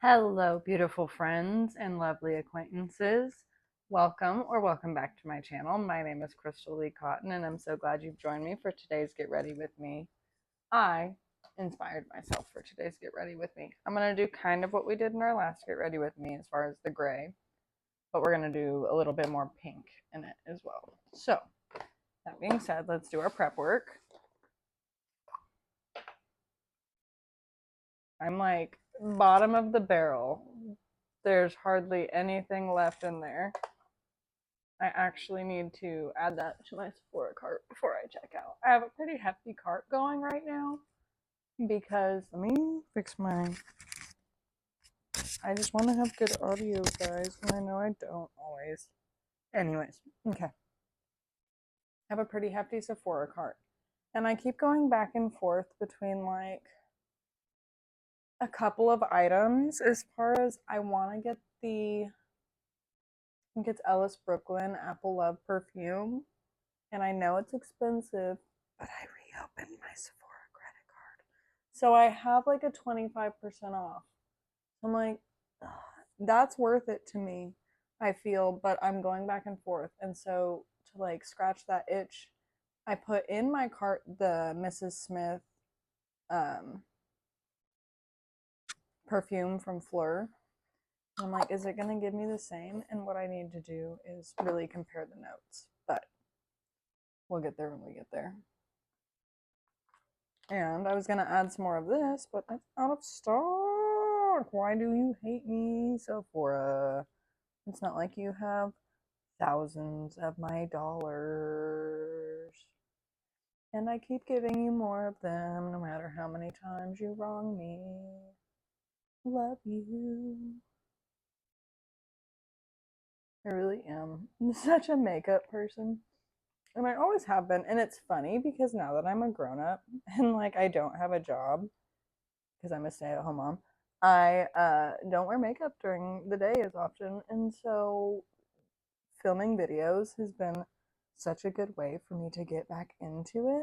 Hello, beautiful friends and lovely acquaintances. Welcome back to my channel. My name is Crystal Lee Cotton, and I'm so glad you've joined me for today's Get Ready With Me. I inspired myself for today's Get Ready With Me. I'm going to do kind of what we did in our last Get Ready With Me as far as the gray, but we're going to do a little bit more pink in it as well. So, that being said, let's do our prep work. I'm like bottom of the barrel. There's hardly anything left in there. I actually need to add that to my Sephora cart before I check out. I have a pretty hefty cart going right now because let me fix my. I just want to have good audio, guys, and I know I don't always. Anyways, okay. I have a pretty hefty Sephora cart, and I keep going back and forth between like a couple of items as far as I want to get the. I think it's Ellis Brooklyn Apple Love perfume, and I know it's expensive, but I reopened my Sephora credit card. So I have like a 25% off. I'm like, ugh, that's worth it to me, I feel, but I'm going back and forth. And so to like scratch that itch, I put in my cart the Mrs. Smith perfume from Fleur. I'm like, is it going to give me the same? And what I need to do is really compare the notes. But we'll get there when we get there. And I was going to add some more of this, but that's out of stock. Why do you hate me, Sephora? It's not like you have thousands of my dollars. And I keep giving you more of them, no matter how many times you wrong me. Love you. I really am. I'm such a makeup person. And I always have been. And it's funny because now that I'm a grown up and like I don't have a job because I'm a stay at home mom, I don't wear makeup during the day as often. And so filming videos has been such a good way for me to get back into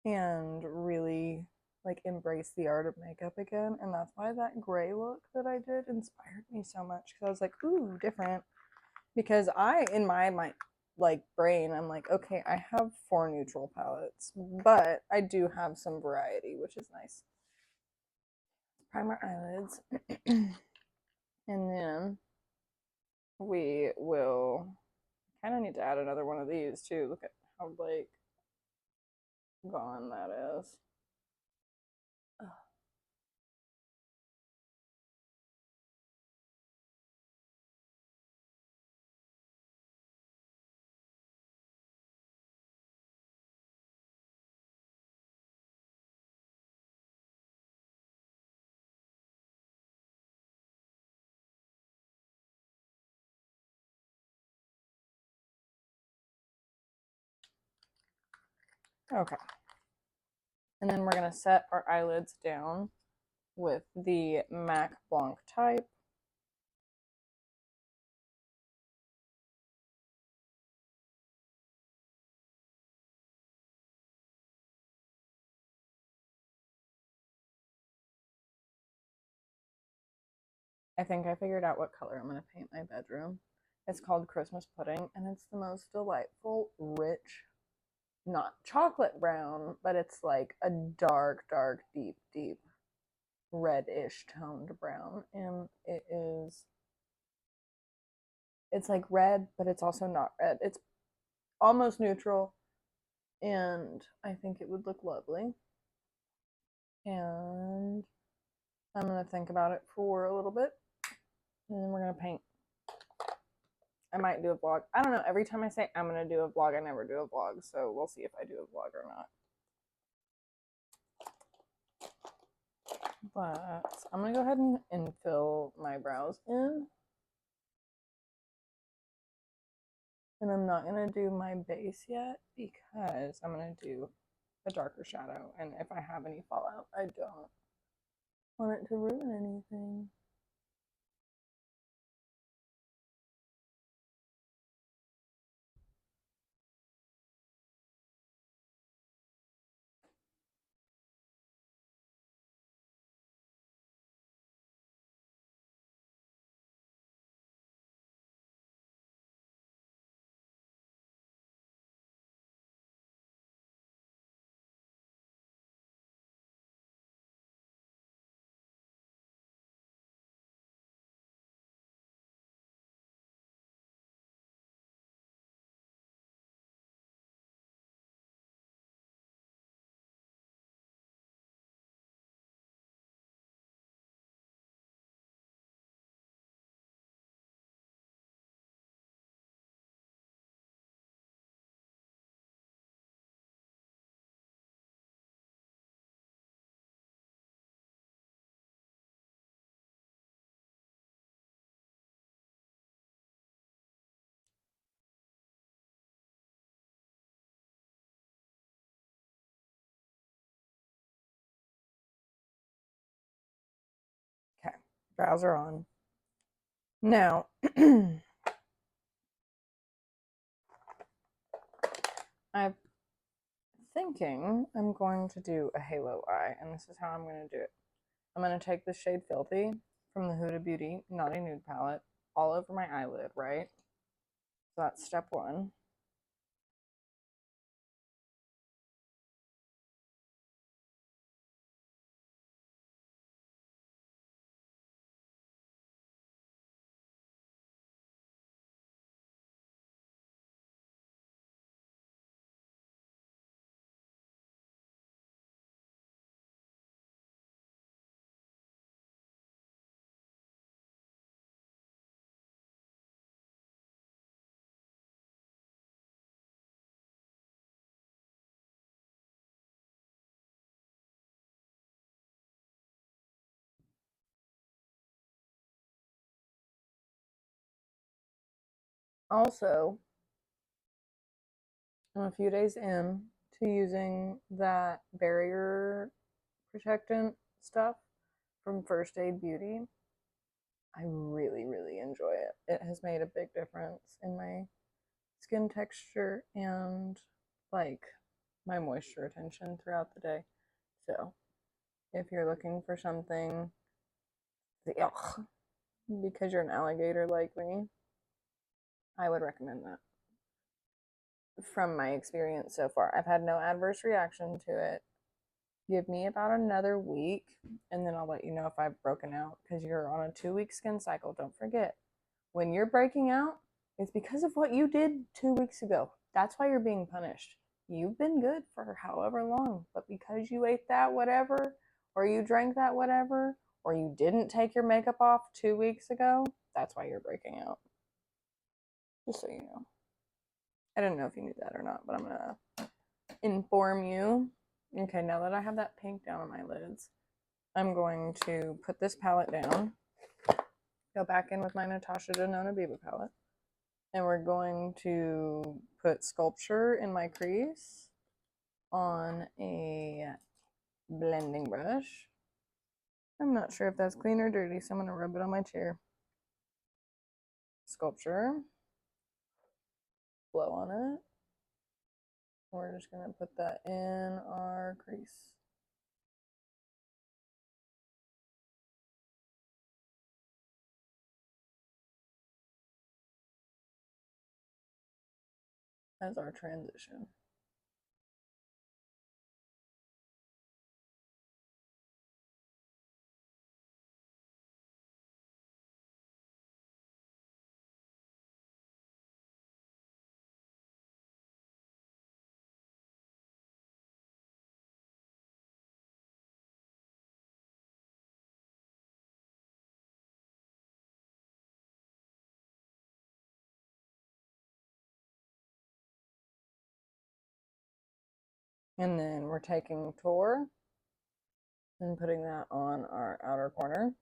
it and really like embrace the art of makeup again. And that's why that gray look that I did inspired me so much because I was like, ooh, different. Because I, in my like brain, I'm like, okay, I have 4 neutral palettes, but I do have some variety, which is nice. Primer eyelids. And then we will kind of need to add another one of these too. Look at how like gone that is. Ugh. Okay. And then we're going to set our eyelids down with the MAC Blanc type. I think I figured out what color I'm going to paint my bedroom. It's called Christmas Pudding, and it's the most delightful, rich, not chocolate brown, but it's like a dark, dark, deep, deep reddish toned brown. And it's like red, but it's also not red. It's almost neutral, and I think it would look lovely. And I'm going to think about it for a little bit, and then we're going to paint. I might do a vlog. I don't know. Every time I say I'm going to do a vlog, I never do a vlog. So we'll see if I do a vlog or not. But I'm going to go ahead and fill my brows in. And I'm not going to do my base yet because I'm going to do a darker shadow. And if I have any fallout, I don't want it to ruin anything. Brows are on. Now, I'm thinking I'm going to do a halo eye, and this is how I'm going to do it. I'm going to take the shade Filthy from the Huda Beauty Naughty Nude palette all over my eyelid, right? So that's step one. Also, I'm a few days in to using that barrier protectant stuff from First Aid Beauty. I really, really enjoy it. It has made a big difference in my skin texture and like my moisture retention throughout the day. So, if you're looking for something, ugh, because you're an alligator like me, I would recommend that. From my experience so far, I've had no adverse reaction to it. Give me about another week and then I'll let you know if I've broken out because you're on a 2 week skin cycle. Don't forget, when you're breaking out, it's because of what you did 2 weeks ago. That's why you're being punished. You've been good for however long, but because you ate that whatever, or you drank that whatever, or you didn't take your makeup off 2 weeks ago, that's why you're breaking out. Just so you know. I don't know if you knew that or not, but I'm gonna inform you. Okay, now that I have that pink down on my lids, I'm going to put this palette down, go back in with my Natasha Denona Biba palette, and we're going to put Sculpture in my crease on a blending brush. I'm not sure if that's clean or dirty, so I'm going to rub it on my chair. Sculpture. Blow on it. We're just going to put that in our crease. As our transition. And then we're taking Tor and putting that on our outer corner.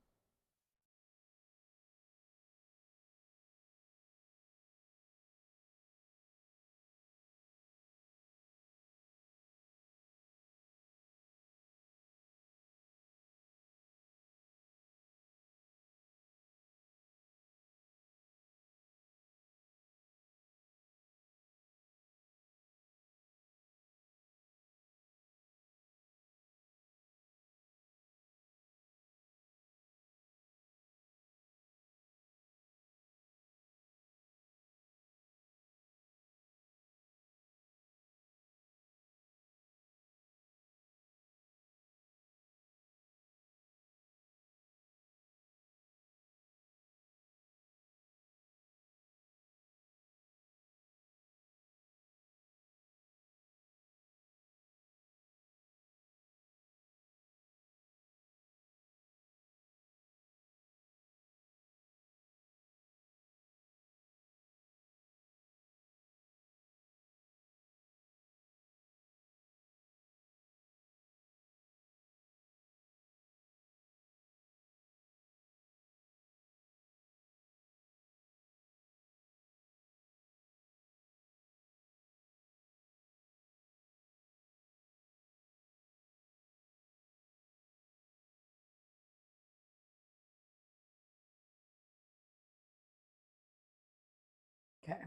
Okay.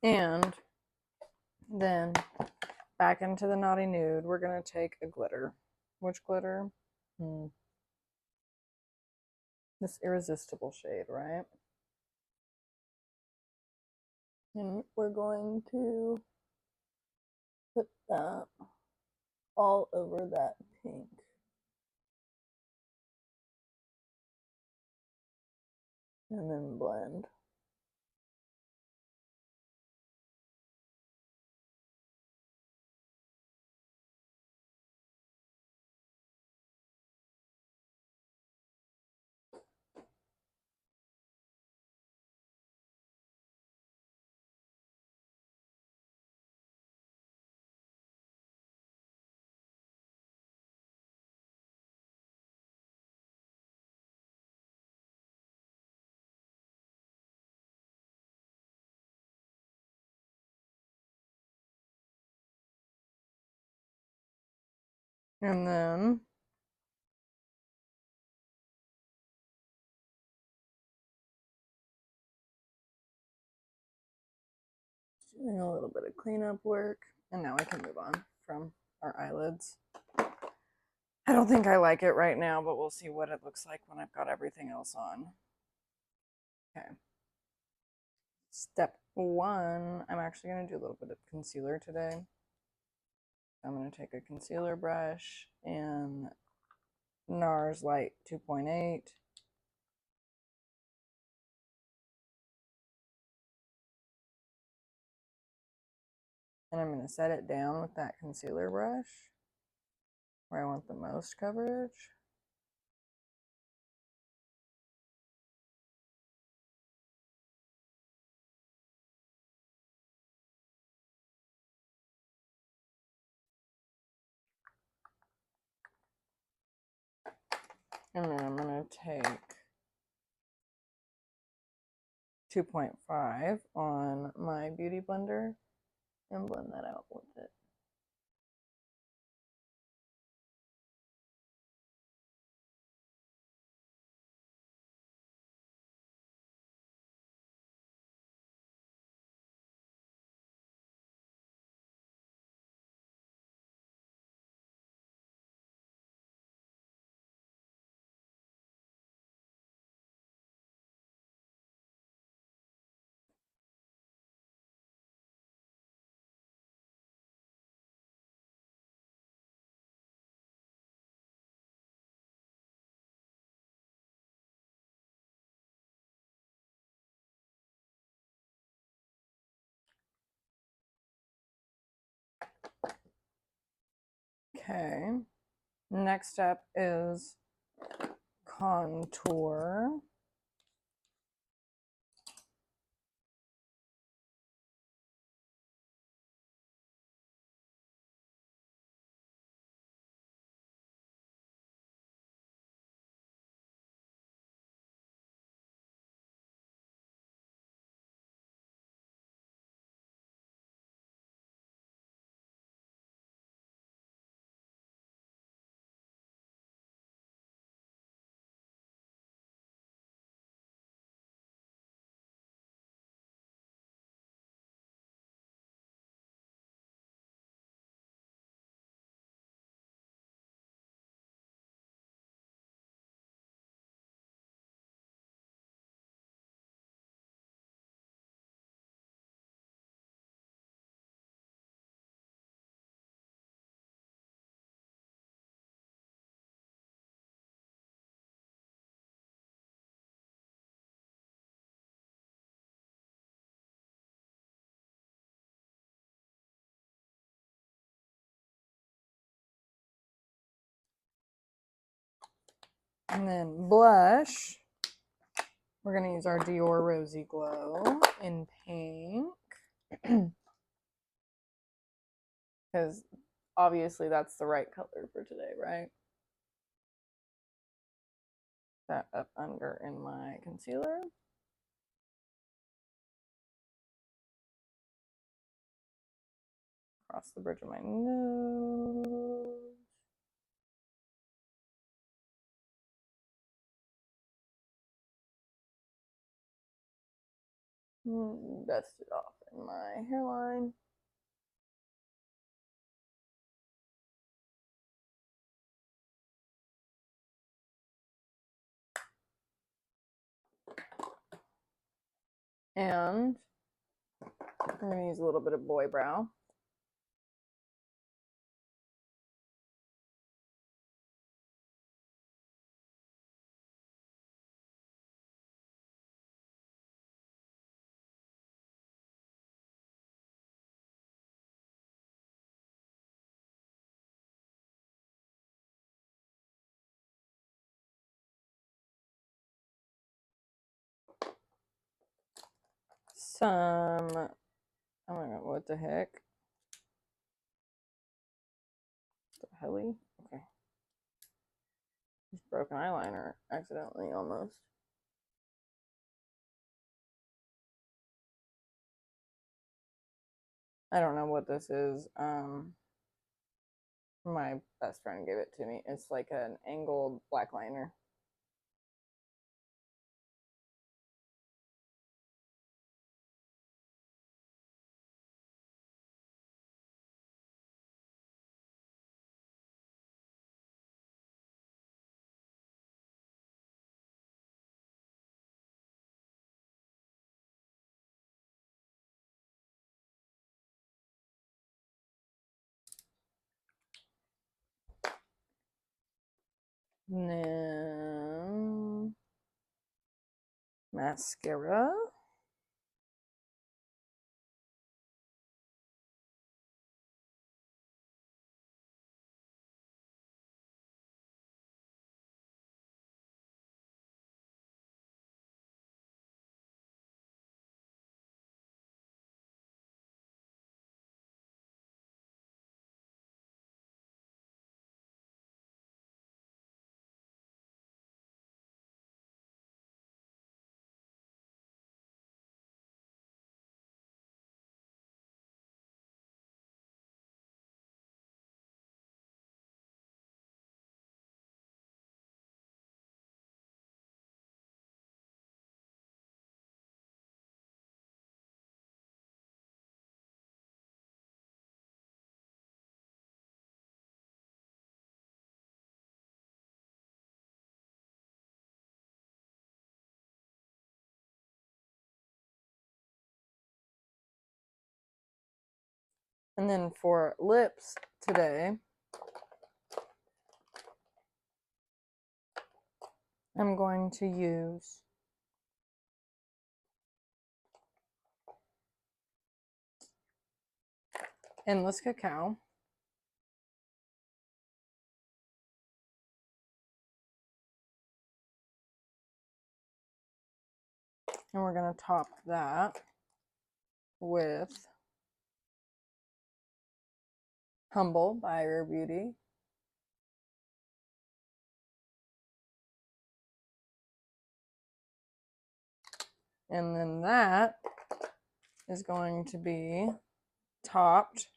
And then back into the Naughty Nude, we're going to take a glitter. Which glitter? This Irresistible shade, right? And we're going to put that all over that pink. And then blend. And then doing a little bit of cleanup work. And now I can move on from our eyelids. I don't think I like it right now, but we'll see what it looks like when I've got everything else on. Okay. Step one, I'm actually going to do a little bit of concealer today. I'm going to take a concealer brush and NARS Light 2.8. And I'm going to set it down with that concealer brush where I want the most coverage. And then I'm going to take 2.5 on my beauty blender and blend that out with it. Okay, next step is contour. And then blush, we're going to use our Dior Rosy Glow in pink. Because obviously that's the right color for today, right? That up under in my concealer. Across the bridge of my nose. dust it off in my hairline. And I'm going to use a little bit of boy brow. Some, oh my god, what the heck? The helly? Okay. Just broke an eyeliner accidentally almost. I don't know what this is. My best friend gave it to me. It's like an angled black liner. And then mascara. And then for lips today, I'm going to use Endless Cacao. And we're going to top that with Humble by Rare Beauty. And then that is going to be topped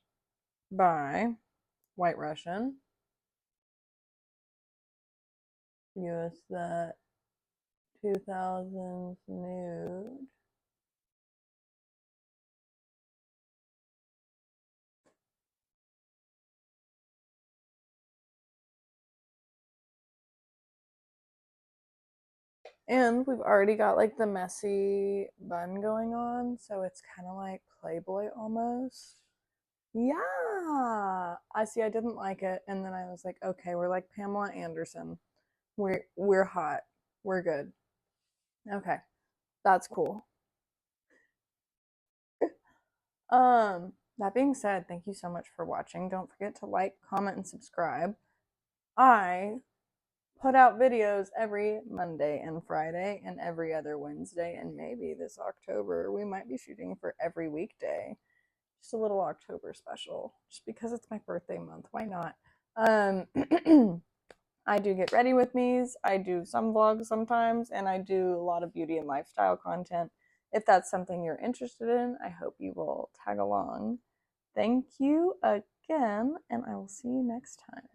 by White Russian. Use that 2000s nude. And we've already got like the messy bun going on, so it's kind of like Playboy almost. Yeah. I see I didn't like it, and then I was like, okay, we're like Pamela Anderson. We're hot. We're good. Okay. That's cool. That being said, thank you so much for watching. Don't forget to like, comment, and subscribe. I put out videos every Monday and Friday and every other Wednesday, and maybe this October we might be shooting for every weekday. Just a little October special, just because it's my birthday month. Why not? I do get ready with me's. I do some vlogs sometimes, and I do a lot of beauty and lifestyle content. If that's something you're interested in, I hope you will tag along. Thank you again, and I will see you next time.